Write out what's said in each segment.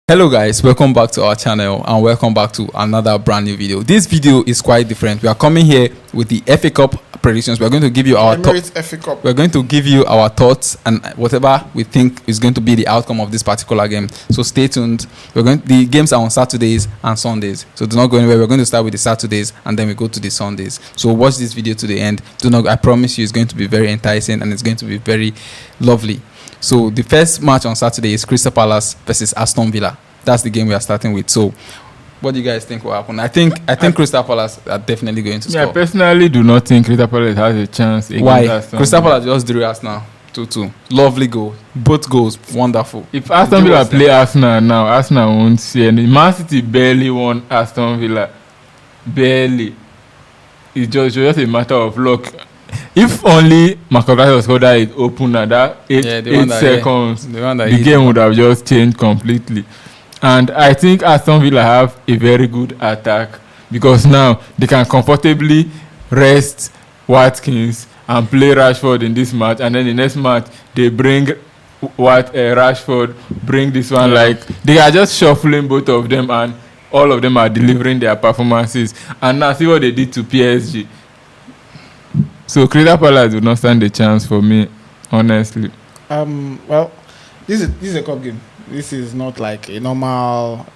Hello guys, welcome back to our channel and welcome back to another brand new video. This video is quite different. We are coming here with the FA Cup predictions. We are going to give you our FA We're going to give you our thoughts and whatever we think is going to be the outcome of this particular game. So stay tuned. The games are on Saturdays and Sundays. So do not go anywhere. We're going to start with the Saturdays and then we go to the Sundays. So watch this video to the end. I promise you it's going to be very enticing and it's going to be very lovely. So the first match on Saturday is Crystal Palace versus Aston Villa. That's the game we are starting with. So what do you guys think will happen? I think Crystal Palace are definitely going to score. I personally do not think Crystal Palace has a chance against Aston Villa. Crystal Palace just drew Arsenal 2-2. Lovely goal. Both goals wonderful. If Aston Villa play Arsenal now, Arsenal won't see any. Man City barely won Aston Villa. Barely. It's just a matter of luck. If only McAllister scored that opener, that 8 seconds, the game would have just changed completely. And I think Aston Villa have a very good attack because now they can comfortably rest Watkins and play Rashford in this match, and then the next match they bring Rashford, bring this one. Like they are just shuffling both of them, and all of them are delivering their performances. And now see what they did to PSG. So Crystal Palace do not stand a chance for me, honestly. Well, this is a cup game. This is not like a normal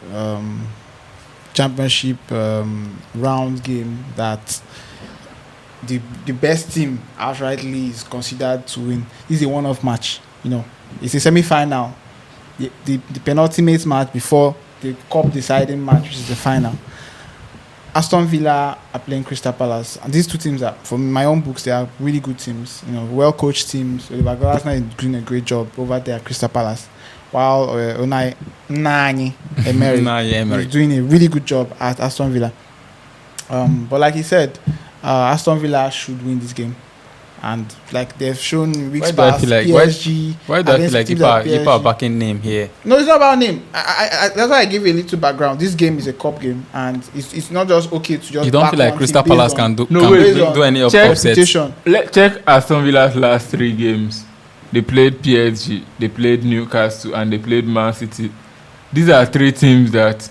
championship round game that the best team outrightly is considered to win. This is a one-off match. It's a semi-final. The penultimate match before the cup deciding match, which is the final. Aston Villa are playing Crystal Palace, and these two teams are, from my own books, they are really good teams. Well-coached teams. Oliver Glasner is doing a great job over there at Crystal Palace, while Unai Emery is doing a really good job at Aston Villa. But like he said, Aston Villa should win this game. And like they've shown weeks past, PSG. Why do I feel like you are backing name here? No, it's not about name. I that's why I give you a little background. This game is a cup game, and it's not just okay to just. You don't feel like Crystal Palace can do any upsets? Check Aston Villa's last 3 games. They played PSG, they played Newcastle, and they played Man City. These are 3 teams that,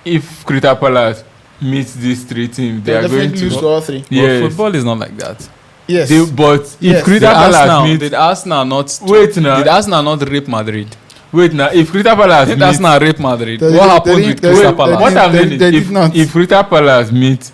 if Crystal Palace meets these 3 teams, they are going to lose to all 3. Yes. But football is not like that. Yes, if Crystal Palace did Arsenal not rape Madrid? Wait now, if Crystal Palace did Arsenal rape Madrid, what happened with Crystal Palace? What I'm saying is, if Crystal Palace meet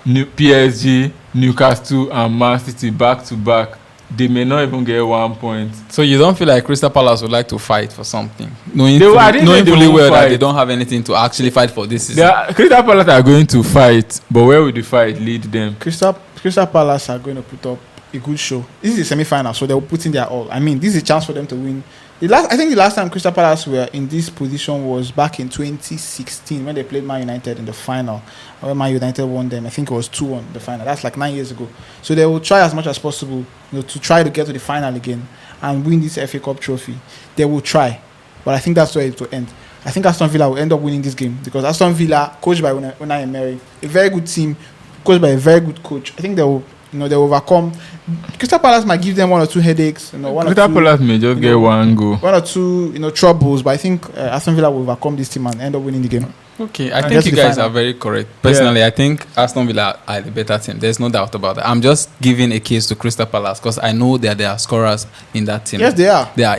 PSG, Newcastle, and Man City back to back, they may not even get 1 point. So you don't feel like Crystal Palace would like to fight for something, knowing fully well that they don't have anything to actually fight for this season? Crystal Palace are going to fight, but where will the fight lead them? Crystal Palace are going to put up a good show. This is a semi-final, so they will put in their all. I mean, this is a chance for them to win. I think the last time Crystal Palace were in this position was back in 2016 when they played Man United in the final. When Man United won them, I think it was 2-1 the final. That's like 9 years ago. So they will try as much as possible, to try to get to the final again and win this FA Cup trophy. They will try, but I think that's where it will end. I think Aston Villa will end up winning this game because Aston Villa, coached by Unai Emery, a very good team, coached by a very good coach. I think they will, they will overcome. Crystal Palace might give them 1 or 2 headaches. Crystal Palace may just get 1 goal, 1 or 2, troubles. But I think Aston Villa will overcome this team and end up winning the game. Okay, I think you guys are very correct. Personally, I think Aston Villa are the better team. There's no doubt about that. I'm just giving a case to Crystal Palace because I know that there are scorers in that team. Yes, they are. They are.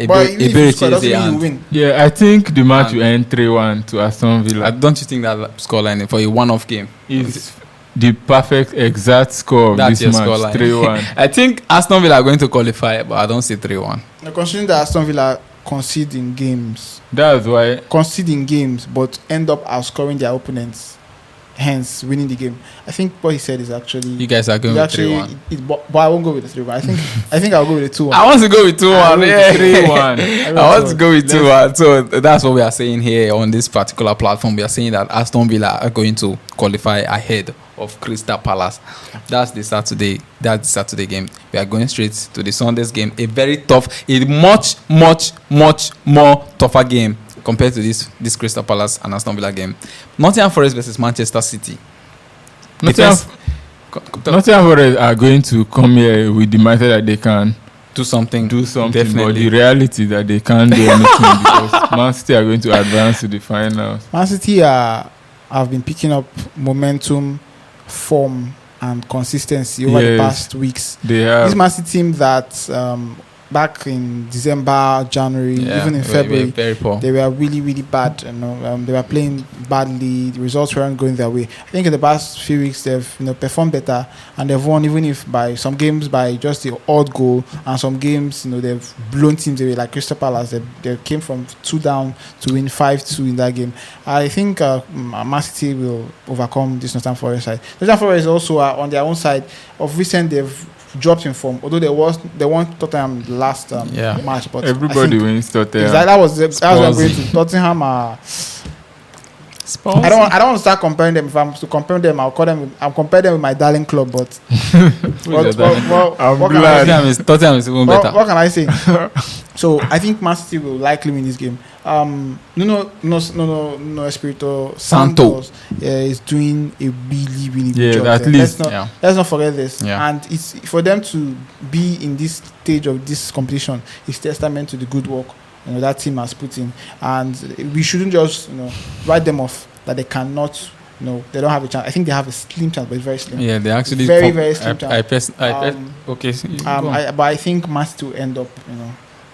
I think the match will end 3-1 to Aston Villa. Don't you think that scoreline for a one-off game is the perfect exact score of this match? 3-1. I think Aston Villa are going to qualify, but I don't see 3-1. Now, considering that Aston Villa concede in games, that's why but end up outscoring their opponents, hence winning the game. I think what he said is actually you guys are going with 3-1. But I won't go with the 3-1. I think I'll go with the 2-1. I want to go with 2-1. Yeah, 3-1. I want to go with 2-1. So that's what we are saying here on this particular platform. We are saying that Aston Villa are going to qualify ahead of Crystal Palace. That's the Saturday game. We are going straight to the Sunday's game. A very tough, a much more tougher game compared to this Crystal Palace and Aston Villa game. Nottingham Forest versus Manchester City. Nottingham Forest are going to come here with the mindset that they can do something. But Definitely. the reality that they can't do anything because Man City are going to advance to the finals. Man City have been picking up momentum, form, and consistency over the past weeks. They have. This Man City team that back in December, January, even in February, very poor. they were really, really bad. They were playing badly. The results weren't going their way. I think in the past few weeks they've performed better and they've won, even if by some games by just the odd goal, and some games they've blown teams away like Crystal Palace. They came from 2 down to win 5-2 in that game. I think Man City will overcome this Nottingham Forest side. Nottingham Forest also are on their own side. Of recent, they've dropped in form, although they won Tottenham last match, but everybody wins Tottenham. Exactly, that was what I'm going to. Tottenham are. I don't want to start comparing them. If I'm to compare them, I'll compare them with my darling club. But what I'm glad. Tottenham is even better. What can I say? So I think Man City will likely win this game. No, Espirito Santos is doing a really, really good job. At least. Let's not forget this. Yeah. And it's for them to be in this stage of this competition is testament to the good work that team has put in, and we shouldn't just write them off that they cannot. They don't have a chance. I think they have a slim chance, but it's very slim. Yeah, they actually very slim chance. But I think Man City will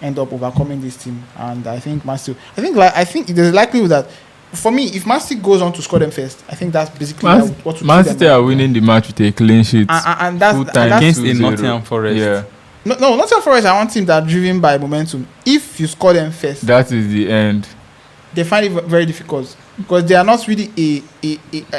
end up overcoming this team, and I think Man City. I think there's a likelihood that, for me, if Man City goes on to score them first, I think that's basically what Man City are winning the match with a clean sheet, and that's against a Nottingham Forest. Yeah. No, Nottingham Forest are one team that are driven by momentum. If you score them first, that is the end. They find it very difficult because they are not really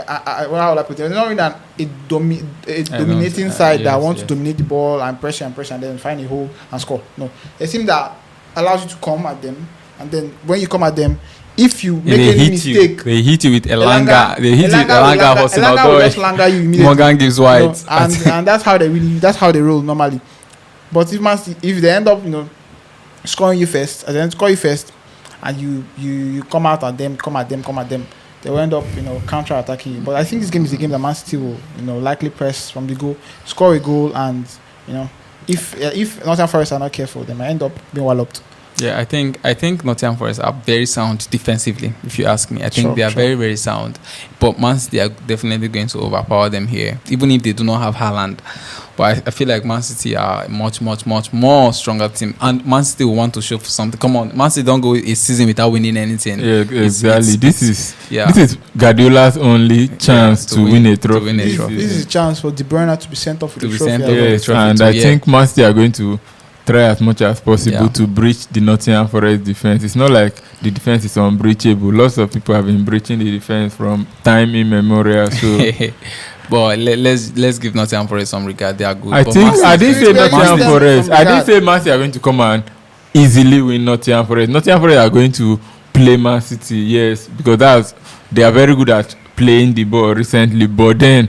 how would I put it? They're not really a dominating side that wants to dominate the ball and pressure and then find a hole and score. No, a team that allows you to come at them, and then when you come at them, if you make any mistake, they hit you with Elanga. They hit you with Elanga for Elanga will just Elanga you immediately. Morgan gives white, and that's how they roll normally. But if they end up scoring you first, and then score you first, and you come out at them, they will end up counter-attacking you. But I think this game is a game that Man City will likely press from the goal, score a goal, and if Nottingham Forest are not careful, they might end up being walloped. Yeah, I think Nottingham Forest are very sound defensively, if you ask me. I think they are very, very sound. But Man City are definitely going to overpower them here, even if they do not have Haaland. But I feel like Man City are much, much, much more stronger team. And Man City will want to show for something. Come on, Man City don't go a season without winning anything. Yeah, exactly. This is Guardiola's only chance to win a trophy. This is a chance for De Bruyne to be sent off with the trophy. Yes, and I think Man City are going to try as much as possible to breach the Nottingham Forest defense. It's not like the defense is unbreachable. Lots of people have been breaching the defense from time immemorial. So, but let's give Nottingham Forest some regard. They are good. I didn't say Nottingham Forest. I didn't say Man City are going to come and easily win Nottingham Forest. Nottingham Forest are going to play Man City, yes, because they are very good at playing the ball recently. But then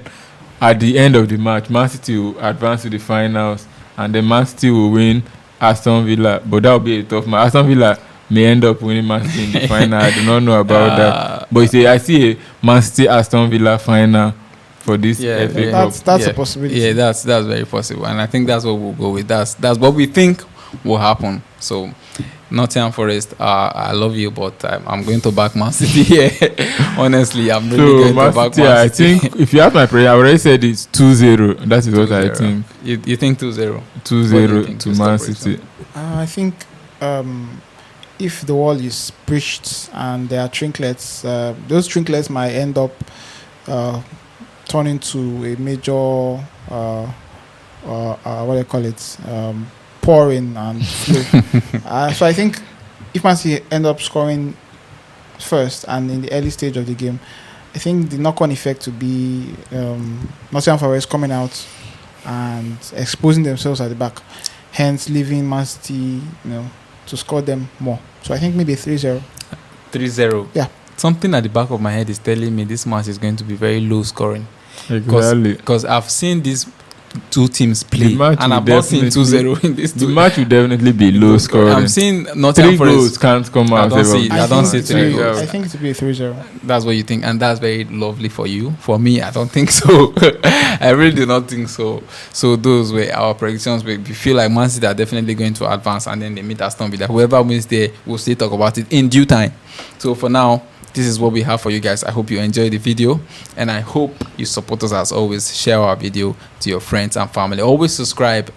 at the end of the match, Man City will advance to the finals, and then Man City will win Aston Villa. But that will be a tough match. Aston Villa may end up winning Man City in the final. I do not know about that. But I see a Man City Aston Villa final for this FA Cup. That's a possibility. Yeah, that's very possible. And I think that's what we'll go with. That's what we think will happen. So Nottingham Forest, I love you, but I'm going to back Man City here. Honestly, I'm really going to back Man City. I think if you have my prayer, I already said it's 2-0. That is what I think. You think 2-0? 2-0 to Man City. I think if the wall is breached and there are trinklets, those trinklets might end up turning to a major what do you call it? Pouring and flow. So I think if Man City end up scoring first and in the early stage of the game, I think the knock-on effect to be Nottingham Forest coming out and exposing themselves at the back, hence leaving Man City to score them more. So I think maybe 3-0. 3-0. Yeah. Something at the back of my head is telling me this match is going to be very low scoring. Exactly. Because I've seen this two teams play, The match and will I'm not seeing 2-0 in this. The match will definitely be low scoring. I'm seeing Nottingham 3 goals Forest. can't come I out. don't see- ever. I don't see 3 goals. I think it will be a 3-0. That's what you think, and that's very lovely for you. For me, I don't think so. I really do not think so. So those were our predictions. We feel like Man City are definitely going to advance, and then they meet Aston Villa. Whoever wins there, we'll still talk about it in due time. So for now, this is what we have for you guys. I hope you enjoyed the video, and I hope you support us as always. Share our video to your friends and family. Always subscribe,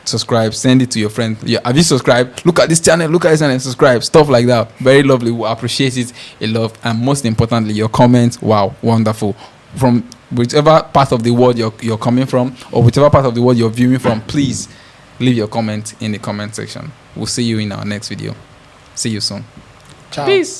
send it to your friend. Yeah, have you subscribed? Look at this channel, subscribe, stuff like that. Very lovely. We appreciate it a lot, and most importantly, your comments. Wow, wonderful. From whichever part of the world you're coming from, or whichever part of the world you're viewing from, please leave your comment in the comment section. We'll see you in our next video. See you soon. Ciao. Peace.